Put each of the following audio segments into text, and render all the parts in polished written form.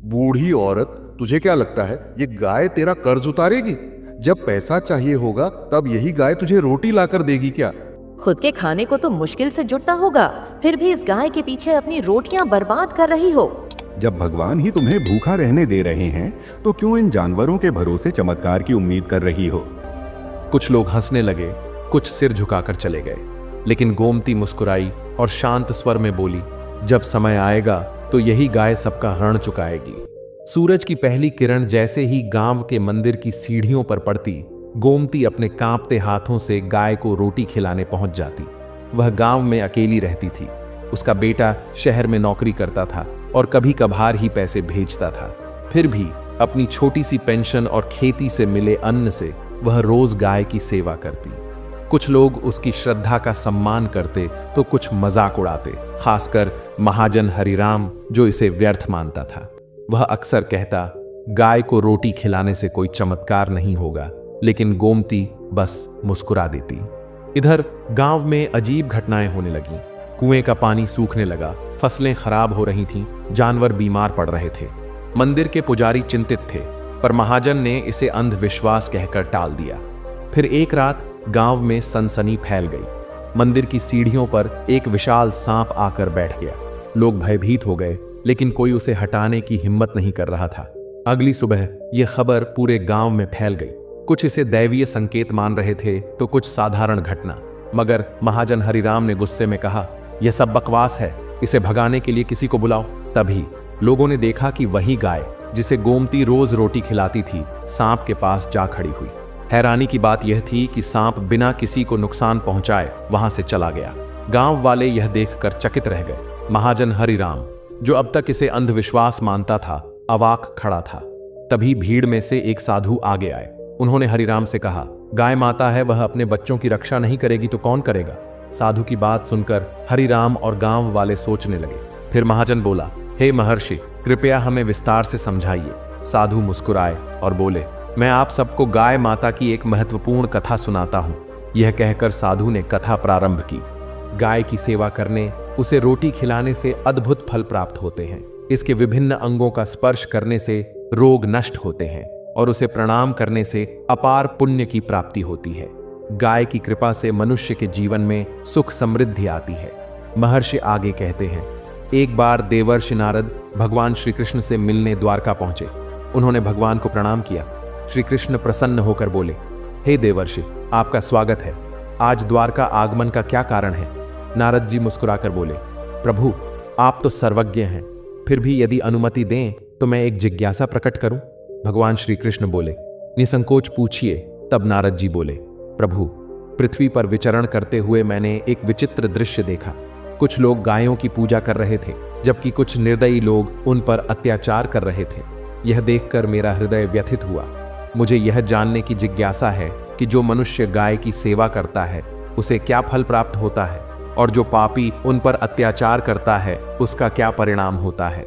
बूढ़ी औरत, तुझे क्या लगता है ये गाय तेरा कर्ज उतारेगी? जब पैसा चाहिए होगा तब यही गाय तुझे रोटी लाकर देगी क्या? खुद के खाने को तो मुश्किल से जुटता होगा, फिर भी इस गाय के पीछे अपनी रोटियां बर्बाद कर रही हो। जब भगवान ही तुम्हें भूखा रहने दे रहे हैं तो क्यों इन जानवरों के भरोसे चमत्कार की उम्मीद कर रही हो? कुछ लोग हंसने लगे, कुछ सिर झुकाकर चले गए, लेकिन गोमती मुस्कुराई और शांत स्वर में बोली, जब समय आएगा तो यही गाय सबका ऋण चुकाएगी। सूरज की पहली किरण जैसे ही गांव के मंदिर की सीढ़ियों पर पड़ती, गोमती अपने कांपते हाथों से गाय को रोटी खिलाने पहुंच जाती। वह गांव में अकेली रहती थी। उसका बेटा शहर में नौकरी करता था और कभी कभार ही पैसे भेजता था। फिर भी अपनी छोटी सी पेंशन और खेती से मिले अन्न से वह रोज गाय की सेवा करती। कुछ लोग उसकी श्रद्धा का सम्मान करते तो कुछ मजाक उड़ाते, खासकर महाजन हरिराम जो इसे व्यर्थ मानता था। वह अक्सर कहता, गाय को रोटी खिलाने से कोई चमत्कार नहीं होगा, लेकिन गोमती बस मुस्कुरा देती। इधर गांव में अजीब घटनाएं होने लगीं। कुएं का पानी सूखने लगा, फसलें खराब हो रही थीं, जानवर बीमार पड़ रहे थे। मंदिर के पुजारी चिंतित थे, पर महाजन ने इसे अंधविश्वास कहकर टाल दिया। फिर एक रात गांव में सनसनी फैल गई। मंदिर की सीढ़ियों पर एक विशाल सांप आकर बैठ गया। लोग भयभीत हो गए, लेकिन कोई उसे हटाने की हिम्मत नहीं कर रहा था। अगली सुबह यह खबर पूरे गांव में फैल गई। कुछ इसे दैवीय संकेत मान रहे थे तो कुछ साधारण घटना। मगर महाजन हरिराम ने गुस्से में कहा, यह सब बकवास है, इसे भगाने के लिए किसी को बुलाओ। तभी लोगों ने देखा कि वही गाय जिसे गोमती रोज रोटी खिलाती थी, सांप के पास जा खड़ी हुई। हैरानी की बात यह थी कि सांप बिना किसी को नुकसान पहुंचाए वहां से चला गया। गांव वाले यह देखकर चकित रह गए। महाजन हरिराम, जो अब तक इसे अंधविश्वास मानता था, अवाक खड़ा था। तभी भीड़ में से एक साधु आगे आए। उन्होंने हरिराम से कहा, गाय माता है, वह अपने बच्चों की रक्षा नहीं करेगी तो कौन करेगा? साधु की बात सुनकर हरिराम और गांव वाले सोचने लगे। फिर महाजन बोला, हे महर्षि, कृपया हमें विस्तार से समझाइए। साधु मुस्कुराए और बोले, मैं आप सबको गाय माता की एक महत्वपूर्ण कथा सुनाता हूं। यह कहकर साधु ने कथा प्रारंभ की। गाय की सेवा करने, उसे रोटी खिलाने से अद्भुत फल प्राप्त होते हैं। इसके विभिन्न अंगों का स्पर्श करने से रोग नष्ट होते हैं और उसे प्रणाम करने से अपार पुण्य की प्राप्ति होती है। गाय की कृपा से मनुष्य के जीवन में सुख समृद्धि आती है। महर्षि आगे कहते हैं, एक बार देवर्षि नारद भगवान श्री कृष्ण से मिलने द्वारका पहुंचे। उन्होंने भगवान को प्रणाम किया। श्री कृष्ण प्रसन्न होकर बोले, हे देवर्षि, आपका स्वागत है। आज द्वारका आगमन का क्या कारण है? नारद जी मुस्कुराकर बोले, प्रभु, आप तो सर्वज्ञ हैं, फिर भी यदि अनुमति दें तो मैं एक जिज्ञासा प्रकट करूं। भगवान श्री कृष्ण बोले, निसंकोच पूछिए। तब नारद जी बोले, प्रभु, पृथ्वी पर विचरण करते हुए मैंने एक विचित्र दृश्य देखा। कुछ लोग गायों की पूजा कर रहे थे, जबकि कुछ निर्दयी लोग उन पर अत्याचार कर रहे थे। यह देखकर मेरा हृदय व्यथित हुआ। मुझे यह जानने की जिज्ञासा है कि जो मनुष्य गाय की सेवा करता है उसे क्या फल प्राप्त होता है, और जो पापी उन पर अत्याचार करता है उसका क्या परिणाम होता है।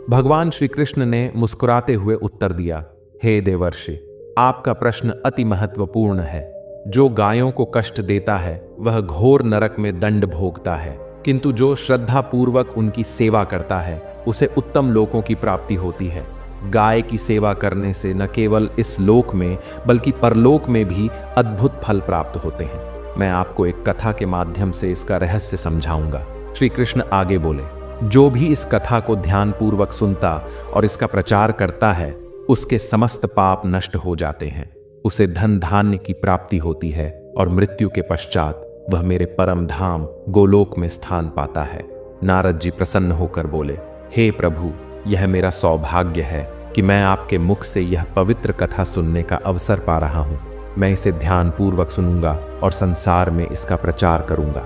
भगवान श्री कृष्ण ने मुस्कुराते हुए उत्तर दिया, हे देवर्षि, आपका प्रश्न अति महत्वपूर्ण है। जो गायों को कष्ट देता है वह घोर नरक में दंड भोगता है, किंतु जो श्रद्धापूर्वक उनकी सेवा करता है उसे उत्तम लोकों की प्राप्ति होती है। गाय की सेवा करने से न केवल इस लोक में बल्कि परलोक में भी अद्भुत फल प्राप्त होते हैं। मैं आपको एक कथा के माध्यम से इसका रहस्य समझाऊंगा। श्री कृष्ण आगे बोले, जो भी इस कथा को ध्यानपूर्वक सुनता और इसका प्रचार करता है उसके समस्त पाप नष्ट हो जाते हैं। उसे धन धान्य की प्राप्ति होती है और मृत्यु के पश्चात वह मेरे परम धाम गोलोक में स्थान पाता है। नारद जी प्रसन्न होकर बोले, हे प्रभु, यह मेरा सौभाग्य है कि मैं आपके मुख से यह पवित्र कथा सुनने का अवसर पा रहा हूं। मैं इसे ध्यानपूर्वक सुनूंगा और संसार में इसका प्रचार करूंगा।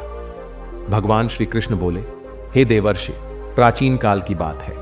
भगवान श्री कृष्ण बोले, हे देवर्षि, प्राचीन काल की बात है।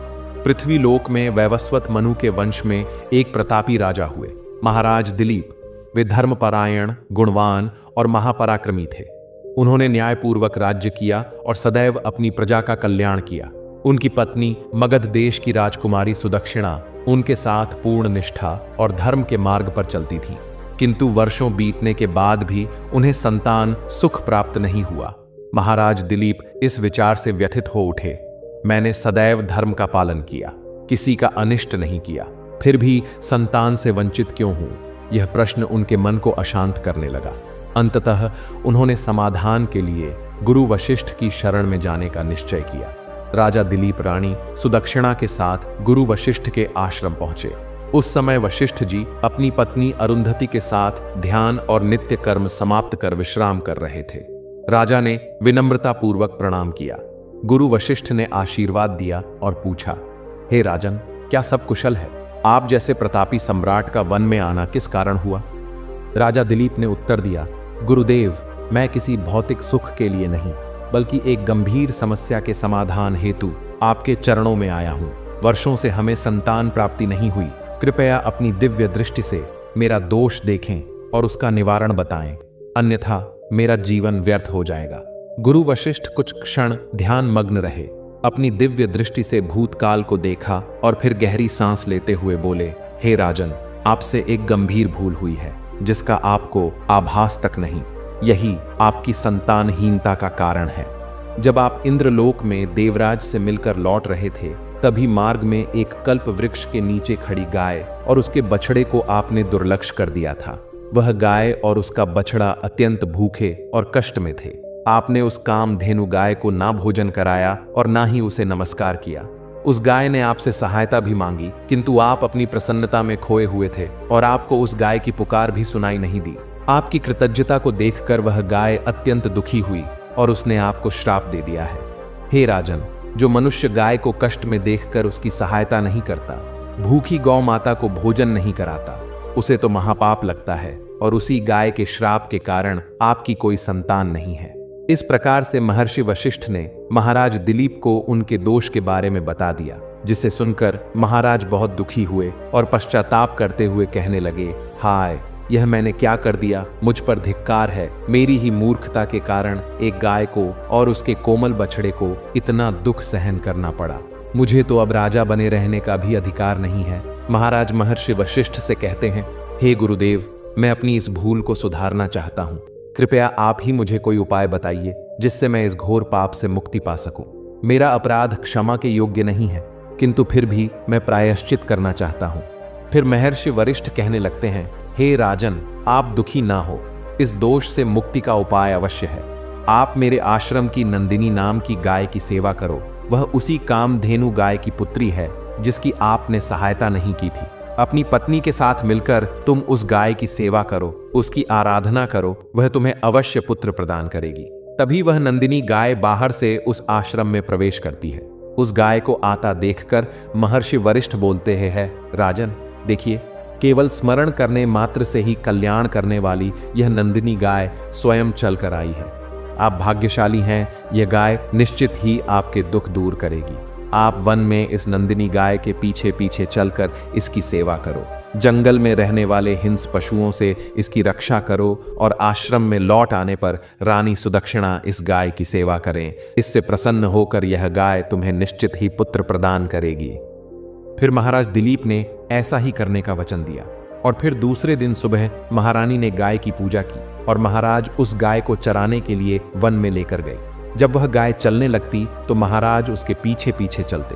पृथ्वी लोक में वैवस्वत मनु के वंश में एक प्रतापी राजा हुए, महाराज दिलीप। वे धर्मपरायण, गुणवान और महापराक्रमी थे। उन्होंने न्यायपूर्वक राज्य किया और सदैव अपनी प्रजा का कल्याण किया। उनकी पत्नी मगध देश की राजकुमारी सुदक्षिणा उनके साथ पूर्ण निष्ठा और धर्म के मार्ग पर चलती थी, किंतु वर्षों बीतने के बाद भी उन्हें संतान सुख प्राप्त नहीं हुआ। महाराज दिलीप इस विचार से व्यथित हो उठे, मैंने सदैव धर्म का पालन किया, किसी का अनिष्ट नहीं किया, फिर भी संतान से वंचित क्यों हूं? यह प्रश्न उनके मन को अशांत करने लगा। अंततः उन्होंने समाधान के लिए गुरु वशिष्ठ की शरण में जाने का निश्चय किया। राजा दिलीप रानी सुदक्षिणा के साथ गुरु वशिष्ठ के आश्रम पहुंचे। उस समय वशिष्ठ जी अपनी पत्नी अरुंधति के साथ ध्यान और नित्य कर्म समाप्त कर विश्राम कर रहे थे। राजा ने विनम्रता पूर्वक प्रणाम किया। गुरु वशिष्ठ ने आशीर्वाद दिया और पूछा, हे राजन, क्या सब कुशल है? आप जैसे प्रतापी सम्राट का वन में आना किस कारण हुआ? राजा दिलीप ने उत्तर दिया, गुरुदेव, मैं किसी भौतिक सुख के लिए नहीं, बल्कि एक गंभीर समस्या के समाधान हेतु आपके चरणों में आया हूं। वर्षों से हमें संतान प्राप्ति नहीं हुई। कृपया अपनी दिव्य दृष्टि से मेरा दोष देखें और उसका निवारण बताएं, अन्यथा मेरा जीवन व्यर्थ हो जाएगा। गुरु वशिष्ठ कुछ क्षण ध्यान मग्न रहे, अपनी दिव्य दृष्टि से भूतकाल को देखा और फिर गहरी सांस लेते हुए बोले, हे राजन, आपसे एक गंभीर भूल हुई है जिसका आपको आभास तक नहीं। यही आपकी संतानहीनता का कारण है। जब आप इंद्रलोक में देवराज से मिलकर लौट रहे थे, तभी मार्ग में एक कल्प वृक्ष के नीचे खड़ी गाय और उसके बछड़े को आपने दुर्लक्ष्य कर दिया था। वह गाय और उसका बछड़ा अत्यंत भूखे और कष्ट में थे। आपने उस कामधेनु गाय को ना भोजन कराया और ना ही उसे नमस्कार किया। उस गाय ने आपसे सहायता भी मांगी, किंतु आप अपनी प्रसन्नता में खोए हुए थे और आपको उस गाय की पुकार भी सुनाई नहीं दी। आपकी कृतज्ञता को देखकर वह गाय अत्यंत दुखी हुई और उसने आपको श्राप दे दिया है। हे राजन, जो मनुष्य गाय को कष्ट में देखकर उसकी सहायता नहीं करता, भूखी गौ माता को भोजन नहीं कराता, उसे तो महापाप लगता है और उसी गाय के श्राप के कारण आपकी कोई संतान नहीं है। इस प्रकार से महर्षि वशिष्ठ ने महाराज दिलीप को उनके दोष के बारे में बता दिया, जिसे सुनकर महाराज बहुत दुखी हुए और पश्चाताप करते हुए कहने लगे, हाय, यह मैंने क्या कर दिया? मुझ पर धिक्कार है। मेरी ही मूर्खता के कारण एक गाय को और उसके कोमल बछड़े को इतना दुख सहन करना पड़ा। मुझे तो अब राजा बने रहने का भी अधिकार नहीं है। महाराज महर्षि वशिष्ठ से कहते हैं, हे गुरुदेव, मैं अपनी इस भूल को सुधारना चाहता हूँ। कृपया आप ही मुझे कोई उपाय बताइए जिससे मैं इस घोर पाप से मुक्ति पा सकूं। मेरा अपराध क्षमा के योग्य नहीं है, किंतु फिर भी मैं प्रायश्चित करना चाहता हूँ। फिर महर्षि वरिष्ठ कहने लगते हैं, हे राजन, आप दुखी ना हो। इस दोष से मुक्ति का उपाय अवश्य है। आप मेरे आश्रम की नंदिनी नाम की गाय की सेवा करो। वह उसी कामधेनु गाय की पुत्री है जिसकी आपने सहायता नहीं की थी। अपनी पत्नी के साथ मिलकर तुम उस गाय की सेवा करो, उसकी आराधना करो, वह तुम्हें अवश्य पुत्र प्रदान करेगी। तभी वह नंदिनी गाय बाहर से उस आश्रम में प्रवेश करती है। उस गाय को आता देखकर महर्षि वरिष्ठ बोलते हैं, राजन, देखिए, केवल स्मरण करने मात्र से ही कल्याण करने वाली यह नंदिनी गाय स्वयं चल कर आई है। आप भाग्यशाली हैं, यह गाय निश्चित ही आपके दुख दूर करेगी। आप वन में इस नंदिनी गाय के पीछे पीछे चलकर इसकी सेवा करो। जंगल में रहने वाले हिंस पशुओं से इसकी रक्षा करो और आश्रम में लौट आने पर रानी सुदक्षिणा इस गाय की सेवा करें। इससे प्रसन्न होकर यह गाय तुम्हें निश्चित ही पुत्र प्रदान करेगी। फिर महाराज दिलीप ने ऐसा ही करने का वचन दिया और फिर दूसरे दिन सुबह महारानी ने गाय की पूजा की और महाराज उस गाय को चराने के लिए वन में लेकर गए। जब वह गाय चलने लगती तो महाराज उसके पीछे पीछे चलते,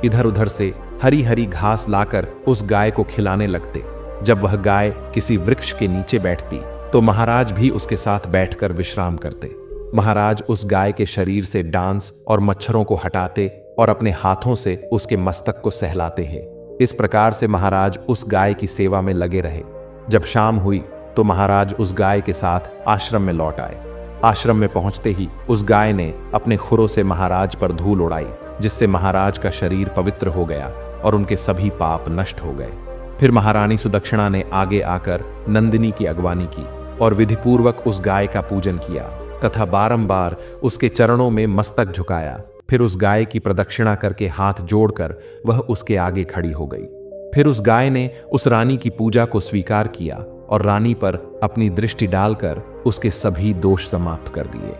इधर उधर से हरी हरी घास लाकर उस गाय को खिलाने लगते। जब वह गाय किसी वृक्ष के नीचे बैठती तो महाराज भी उसके साथ बैठकर विश्राम करते। महाराज उस गाय के शरीर से डांस और मच्छरों को हटाते और अपने हाथों से उसके मस्तक को सहलाते हैं। इस प्रकार से महाराज उस गाय की सेवा में लगे रहे। जब शाम हुई तो महाराज उस गाय के साथ आश्रम में लौट आए। आश्रम में पहुंचते ही उस गाय ने अपने खुरों से महाराज पर धूल उड़ाई, जिससे महाराज का शरीर पवित्र हो गया और उनके सभी पाप नष्ट हो गए। फिर महारानी सुदक्षिणा ने आगे आकर नंदिनी की अगवानी की और विधिपूर्वक उस गाय का पूजन किया तथा बारंबार उसके चरणों में मस्तक झुकाया। फिर उस गाय की प्रदक्षिणा करके हाथ जोड़कर वह उसके आगे खड़ी हो गई। फिर उस गाय ने उस रानी की पूजा को स्वीकार किया और रानी पर अपनी दृष्टि डालकर उसके सभी दोष समाप्त कर दिए।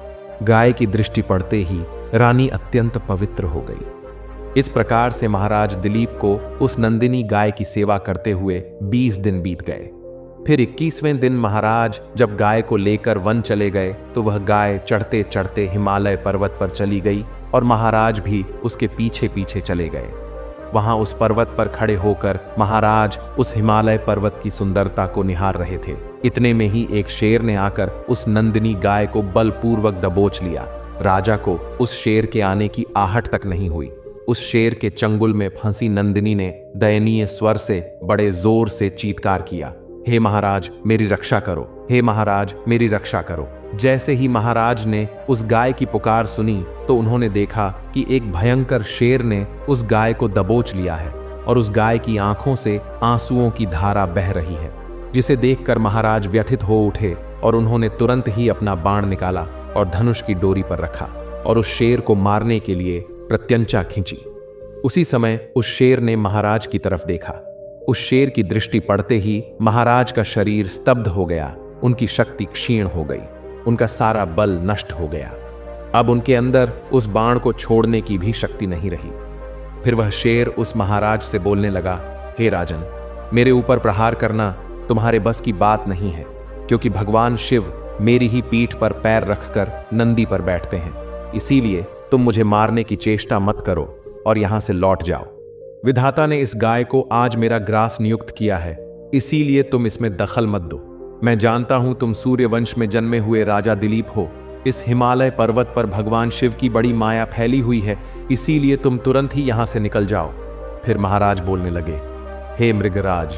गाय की दृष्टि पड़ते ही रानी अत्यंत पवित्र हो गई। इस प्रकार से महाराज दिलीप को उस नंदिनी गाय की सेवा करते हुए 20 दिन बीत गए। फिर 21वें दिन महाराज जब गाय को लेकर वन चले गए तो वह गाय चढ़ते चढ़ते हिमालय पर्वत पर चली गई और महाराज भी उसके पीछे पीछे चले गए। वहां उस पर्वत पर खड़े होकर महाराज उस हिमालय पर्वत की सुंदरता को निहार रहे थे। इतने में ही एक शेर ने आकर उस नंदिनी गाय को बलपूर्वक दबोच लिया। राजा को उस शेर के आने की आहट तक नहीं हुई। उस शेर के चंगुल में फंसी नंदिनी ने दयनीय स्वर से बड़े जोर से चीत्कार किया, हे महाराज मेरी रक्षा करो, हे महाराज मेरी रक्षा करो। जैसे ही महाराज ने उस गाय की पुकार सुनी तो उन्होंने देखा कि एक भयंकर शेर ने उस गाय को दबोच लिया है और उस गाय की आंखों से आंसुओं की धारा बह रही है, जिसे देखकर महाराज व्यथित हो उठे और उन्होंने तुरंत ही अपना बाण निकाला और धनुष की डोरी पर रखा और उस शेर को मारने के लिए प्रत्यंचा खींची। उसी समय उस शेर ने महाराज की तरफ देखा। उस शेर की दृष्टि पड़ते ही महाराज का शरीर स्तब्ध हो गया, उनकी शक्ति क्षीण हो गई, उनका सारा बल नष्ट हो गया। अब उनके अंदर उस बाण को छोड़ने की भी शक्ति नहीं रही। फिर वह शेर उस महाराज से बोलने लगा, हे राजन, मेरे ऊपर प्रहार करना तुम्हारे बस की बात नहीं है, क्योंकि भगवान शिव मेरी ही पीठ पर पैर रखकर नंदी पर बैठते हैं। इसीलिए तुम मुझे मारने की चेष्टा मत करो और यहां से लौट जाओ। विधाता ने इस गाय को आज मेरा ग्रास नियुक्त किया है, इसीलिए तुम इसमें दखल मत दो। मैं जानता हूं तुम सूर्यवंश में जन्मे हुए राजा दिलीप हो। इस हिमालय पर्वत पर भगवान शिव की बड़ी माया फैली हुई है, इसीलिए तुम तुरंत ही यहां से निकल जाओ। फिर महाराज बोलने लगे, हे मृगराज,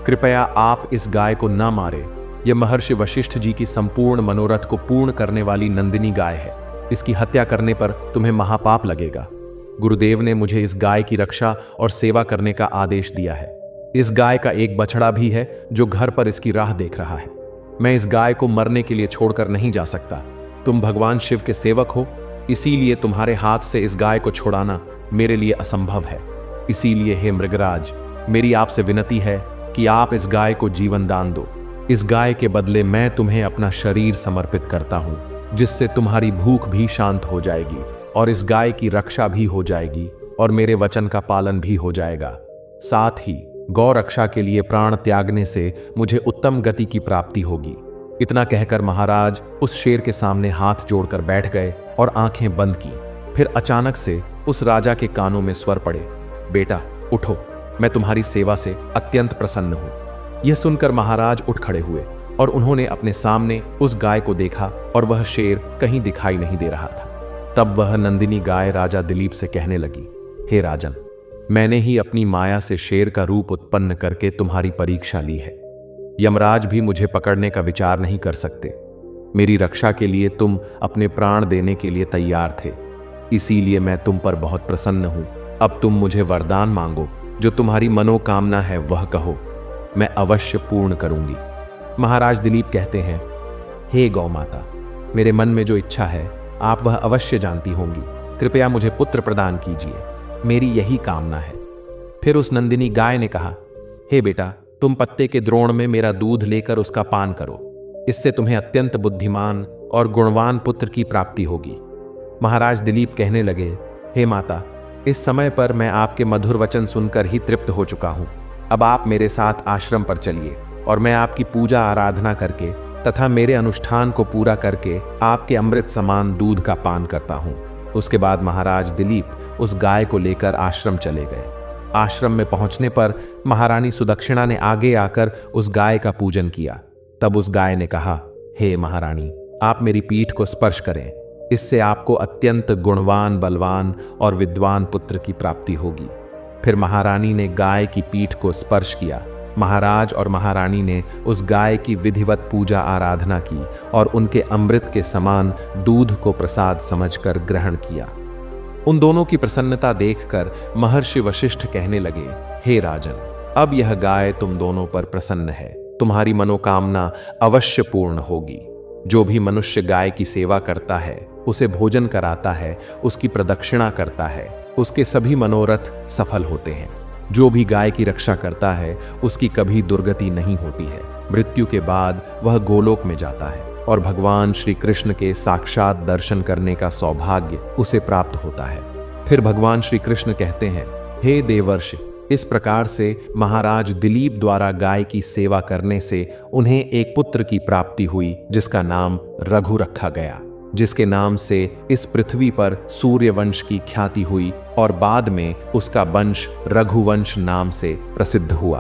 कृपया आप इस गाय को न मारे। यह महर्षि वशिष्ठ जी की संपूर्ण मनोरथ को पूर्ण करने वाली नंदिनी गाय है। इसकी हत्या करने पर तुम्हें महापाप लगेगा। गुरुदेव ने मुझे इस गाय की रक्षा और सेवा करने का आदेश दिया है। इस गाय का एक बछड़ा भी है जो घर पर इसकी राह देख रहा है। मैं इस गाय को मरने के लिए छोड़कर नहीं जा सकता। तुम भगवान शिव के सेवक हो, इसीलिए तुम्हारे हाथ से इस गाय को छुड़ाना मेरे लिए असंभव है। इसीलिए हे मृगराज, मेरी आपसे विनती है कि आप इस गाय को जीवन दान दो। इस गाय के बदले मैं तुम्हें अपना शरीर समर्पित करता हूं, जिससे तुम्हारी भूख भी शांत हो जाएगी और इस गाय की रक्षा भी हो जाएगी और मेरे वचन का पालन भी हो जाएगा। साथ ही गौ रक्षा के लिए प्राण त्यागने से मुझे उत्तम गति की प्राप्ति होगी। इतना कहकर महाराज उस शेर के सामने हाथ जोड़कर बैठ गए और आंखें बंद की। फिर अचानक से उस राजा के कानों में स्वर पड़े, बेटा उठो, मैं तुम्हारी सेवा से अत्यंत प्रसन्न हूं। यह सुनकर महाराज उठ खड़े हुए और उन्होंने अपने सामने उस गाय को देखा और वह शेर कहीं दिखाई नहीं दे रहा था। तब वह नंदिनी गाय राजा दिलीप से कहने लगी, हे राजन, मैंने ही अपनी माया से शेर का रूप उत्पन्न करके तुम्हारी परीक्षा ली है। यमराज भी मुझे पकड़ने का विचार नहीं कर सकते। मेरी रक्षा के लिए तुम अपने प्राण देने के लिए तैयार थे, इसीलिए मैं तुम पर बहुत प्रसन्न हूं। अब तुम मुझे वरदान मांगो, जो तुम्हारी मनोकामना है वह कहो, मैं अवश्य पूर्ण करूंगी। महाराज दिलीप कहते हैं, हे गौ माता, मेरे मन में जो इच्छा है आप वह अवश्य जानती होंगी। कृपया मुझे पुत्र प्रदान कीजिए, मेरी यही कामना है। फिर उस नंदिनी गाय ने कहा, हे बेटा, तुम पत्ते के द्रोण में मेरा दूध लेकर उसका पान करो। इससे तुम्हें अत्यंत बुद्धिमान और गुणवान पुत्र की प्राप्ति होगी। महाराज दिलीप कहने लगे, हे माता, इस समय पर मैं आपके मधुर वचन सुनकर ही तृप्त हो चुका हूं। अब आप मेरे साथ आश्रम पर चलिए और मैं आपकी पूजा आराधना करके तथा मेरे अनुष्ठान को पूरा करके आपके अमृत समान दूध का पान करता हूं। उसके बाद महाराज दिलीप उस गाय को लेकर आश्रम चले गए। आश्रम में पहुंचने पर महारानी सुदक्षिणा ने आगे आकर उस गाय का पूजन किया। तब उस गाय ने कहा, हे महारानी, आप मेरी पीठ को स्पर्श करें, इससे आपको अत्यंत गुणवान, बलवान और विद्वान पुत्र की प्राप्ति होगी। फिर महारानी ने गाय की पीठ को स्पर्श किया। महाराज और महारानी ने उस गाय की विधिवत पूजा आराधना की और उनके अमृत के समान दूध को प्रसाद समझकर ग्रहण किया। उन दोनों की प्रसन्नता देखकर महर्षि वशिष्ठ कहने लगे, हे राजन, अब यह गाय तुम दोनों पर प्रसन्न है, तुम्हारी मनोकामना अवश्य पूर्ण होगी। जो भी मनुष्य गाय की सेवा करता है, उसे भोजन कराता है, उसकी प्रदक्षिणा करता है, उसके सभी मनोरथ सफल होते हैं। जो भी गाय की रक्षा करता है, उसकी कभी दुर्गति नहीं होती है। मृत्यु के बाद वह गोलोक में जाता है और भगवान श्री कृष्ण के साक्षात दर्शन करने का सौभाग्य उसे प्राप्त होता है। फिर भगवान श्री कृष्ण कहते हैं, हे देवर्षि, इस प्रकार से महाराज दिलीप द्वारा गाय की सेवा करने से उन्हें एक पुत्र की प्राप्ति हुई, जिसका नाम रघु रखा गया। जिसके नाम से इस पृथ्वी पर सूर्यवंश की ख्याति हुई और बाद में उसका वंश रघुवंश नाम से प्रसिद्ध हुआ।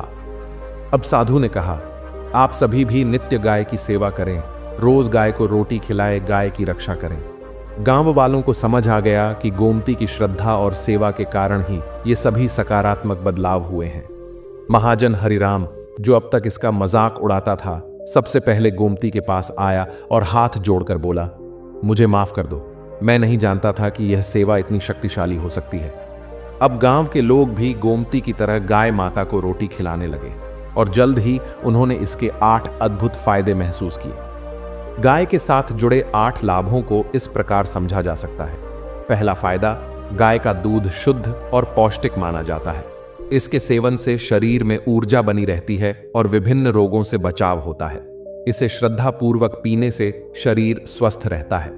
अब साधु ने कहा, आप सभी भी नित्य गाय की सेवा करें, रोज गाय को रोटी खिलाए, गाय की रक्षा करें। गांव वालों को समझ आ गया कि गोमती की श्रद्धा और सेवा के कारण ही ये सभी सकारात्मक बदलाव हुए हैं। महाजन हरिराम, जो अब तक इसका मजाक उड़ाता था, सबसे पहले गोमती के पास आया और हाथ जोड़कर बोला, मुझे माफ कर दो, मैं नहीं जानता था कि यह सेवा इतनी शक्तिशाली हो सकती है। अब गांव के लोग भी गोमती की तरह गाय माता को रोटी खिलाने लगे और जल्द ही उन्होंने इसके 8 अद्भुत फायदे महसूस किए। गाय के साथ जुड़े 8 लाभों को इस प्रकार समझा जा सकता है। पहला फायदा, गाय का दूध शुद्ध और पौष्टिक माना जाता है। इसके सेवन से शरीर में ऊर्जा बनी रहती है और विभिन्न रोगों से बचाव होता है। इसे श्रद्धापूर्वक पीने से शरीर स्वस्थ रहता है।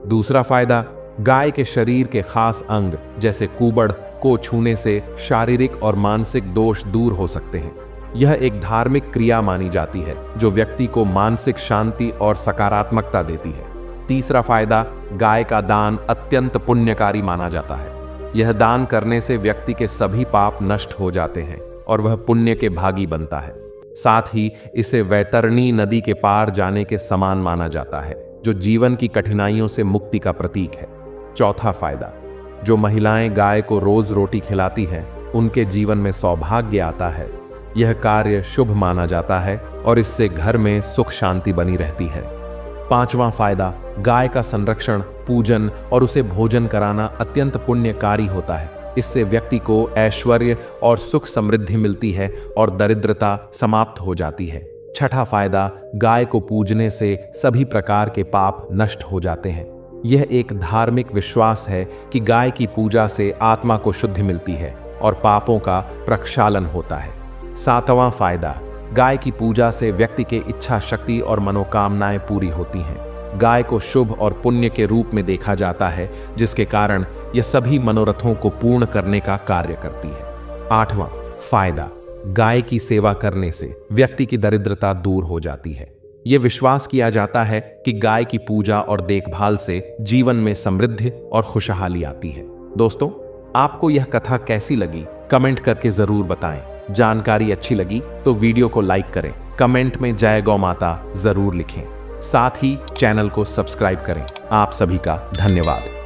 दूसरा फायदा, गाय के शरीर के खास अंग जैसे कुबड़ को छूने से शारीरिक और मानसिक दोष दूर हो सकते हैं। यह एक धार्मिक क्रिया मानी जाती है जो व्यक्ति को मानसिक शांति और सकारात्मकता देती है। तीसरा फायदा, गाय का दान अत्यंत पुण्यकारी माना जाता है। यह दान करने से व्यक्ति के सभी पाप नष्ट हो जाते हैं और वह पुण्य के भागी बनता है। साथ ही इसे वैतरणी नदी के पार जाने के समान माना जाता है, जो जीवन की कठिनाइयों से मुक्ति का प्रतीक है। चौथा फायदा, जो महिलाएं गाय को रोज रोटी खिलाती हैं, उनके जीवन में सौभाग्य आता है। यह कार्य शुभ माना जाता है और इससे घर में सुख शांति बनी रहती है। पांचवां फायदा, गाय का संरक्षण, पूजन और उसे भोजन कराना अत्यंत पुण्यकारी होता है। इससे व्यक्ति को ऐश्वर्य और सुख समृद्धि मिलती है और दरिद्रता समाप्त हो जाती है। छठा फायदा, गाय को पूजने से सभी प्रकार के पाप नष्ट हो जाते हैं। यह एक धार्मिक विश्वास है कि गाय की पूजा से आत्मा को शुद्धि मिलती है और पापों का प्रक्षालन होता है। सातवां फायदा, गाय की पूजा से व्यक्ति के इच्छा शक्ति और मनोकामनाएं पूरी होती हैं। गाय को शुभ और पुण्य के रूप में देखा जाता है, जिसके कारण यह सभी मनोरथों को पूर्ण करने का कार्य करती है। आठवां फायदा, गाय की सेवा करने से व्यक्ति की दरिद्रता दूर हो जाती है। यह विश्वास किया जाता है कि गाय की पूजा और देखभाल से जीवन में समृद्धि और खुशहाली आती है। दोस्तों, आपको यह कथा कैसी लगी कमेंट करके जरूर बताएं। जानकारी अच्छी लगी तो वीडियो को लाइक करें, कमेंट में जय गौ माता जरूर लिखें। साथ ही चैनल को सब्सक्राइब करें। आप सभी का धन्यवाद।